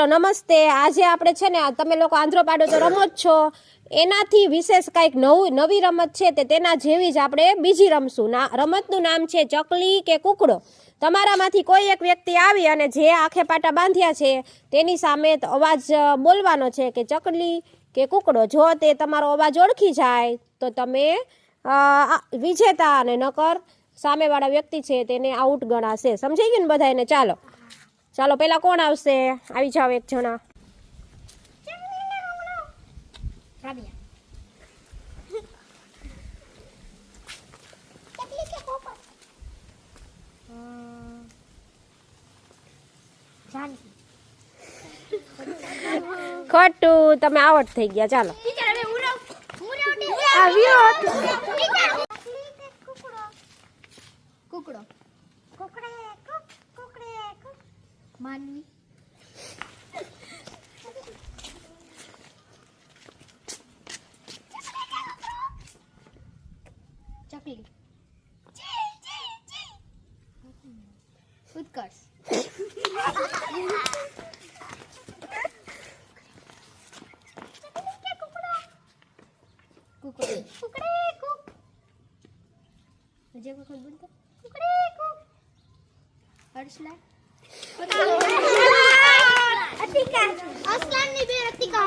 નમસ્તે। આજે આપણે છે ને તમે લોકો આંધ્રો પાડો તો રમો જ છો, એનાથી વિશેષ કંઈક નવી રમત છે તે તેના જેવી જ આપણે બીજી રમશું। રમતનું નામ છે ચકલી કે કુકડો। તમારામાંથી કોઈ એક વ્યક્તિ આવી અને જે આંખે પાટા બાંધ્યા છે તેની સામે અવાજ બોલવાનો છે કે ચકલી કે કુકડો। જો તે તમારો અવાજ ઓળખી જાય તો તમે વિજેતા, અને નકર સામેવાળા વ્યક્તિ છે તેને આઉટ ગણાશે। સમજાઈ ગયું ને બધાને? ચાલો ચાલો, પેલા કોણ આવશે? આવી જાવ એક જણા। ખોટું, તમે આઉટ થઈ ગયા। ચાલો કુકડો માનવી ચકલી ઉત્કર્ષ मुझे को खुद बोलते हर्षला अतिका असलान ने भी अतिका